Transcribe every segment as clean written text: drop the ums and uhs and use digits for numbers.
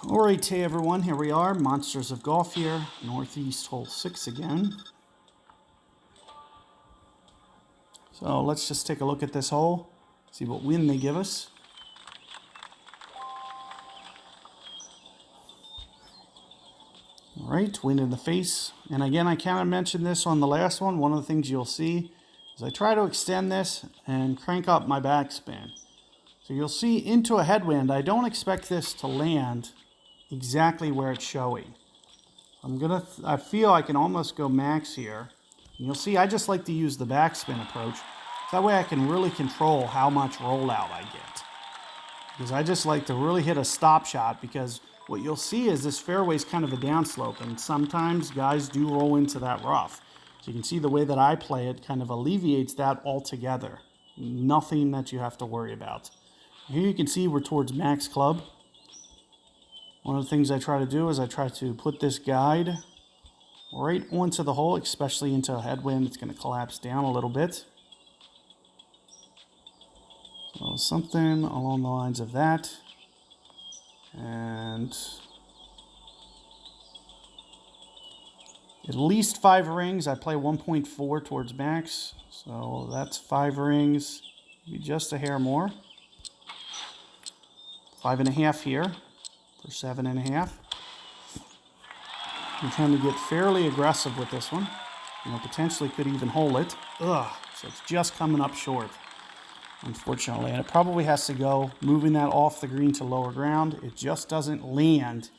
Alright, hey everyone, here we are, Monsters of Golf here, Northeast hole 6 again. So let's just take a look at this hole, see what wind they give us. Alright, wind in the face. And again, I kind of mentioned this on the last one. One of the things you'll see is I try to extend this and crank up my backspin. So you'll see into a headwind, I don't expect this to land exactly where it's showing. I feel I can almost go max here. And you'll see I just like to use the backspin approach. That way I can really control how much rollout I get. Because I just like to really hit a stop shot, because what you'll see is this fairway is kind of a downslope, and sometimes guys do roll into that rough. So you can see the way that I play it kind of alleviates that altogether. Nothing that you have to worry about. Here you can see we're towards max club. One of the things I try to do is I try to put this guide right onto the hole, especially into a headwind. It's going to collapse down a little bit. So something along the lines of that. And at least 5 rings. I play 1.4 towards max. So that's 5 rings. Maybe just a hair more. 5.5 here. For 7.5. I'm trying to get fairly aggressive with this one. Potentially could even hole it. So it's just coming up short, unfortunately. And it probably has to go moving that off the green to lower ground. It just doesn't land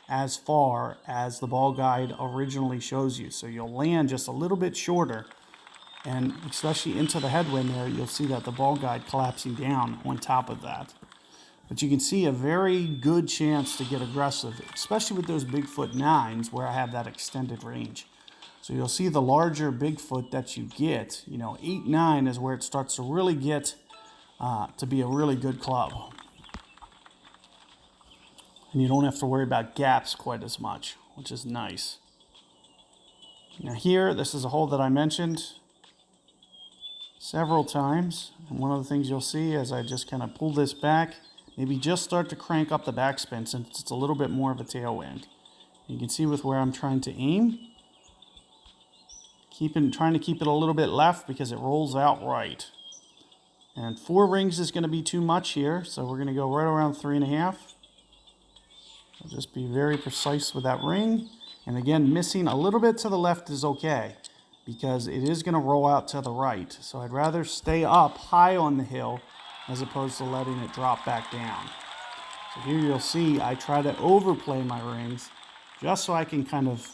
as far as the ball guide originally shows you. So you'll land just a little bit shorter. And especially into the headwind there, you'll see that the ball guide collapsing down on top of that. But you can see a very good chance to get aggressive, especially with those Bigfoot 9s where I have that extended range. So you'll see the larger Bigfoot that you get, 8, 9 is where it starts to really get to be a really good club. And you don't have to worry about gaps quite as much, which is nice. Now here, this is a hole that I mentioned several times. And one of the things you'll see as I just kind of pull this back, maybe just start to crank up the backspin since it's a little bit more of a tailwind. You can see with where I'm trying to aim, trying to keep it a little bit left because it rolls out right. And 4 rings is going to be too much here, so we're going to go right around 3.5. I'll just be very precise with that ring. And again, missing a little bit to the left is okay, because it is going to roll out to the right. So I'd rather stay up high on the hill as opposed to letting it drop back down. So here you'll see I try to overplay my rings just so I can kind of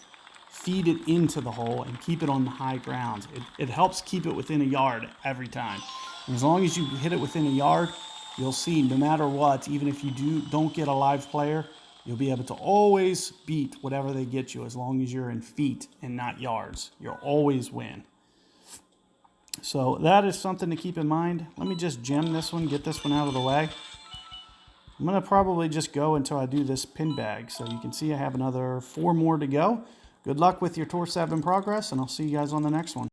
feed it into the hole and keep it on the high ground. It helps keep it within a yard every time. And as long as you hit it within a yard, you'll see no matter what, even if you don't get a live player, you'll be able to always beat whatever they get you as long as you're in feet and not yards. You'll always win. So that is something to keep in mind. Let me just gem this one, get this one out of the way. I'm going to probably just go until I do this pin bag. So you can see I have another 4 more to go. Good luck with your Tour 7 progress, and I'll see you guys on the next one.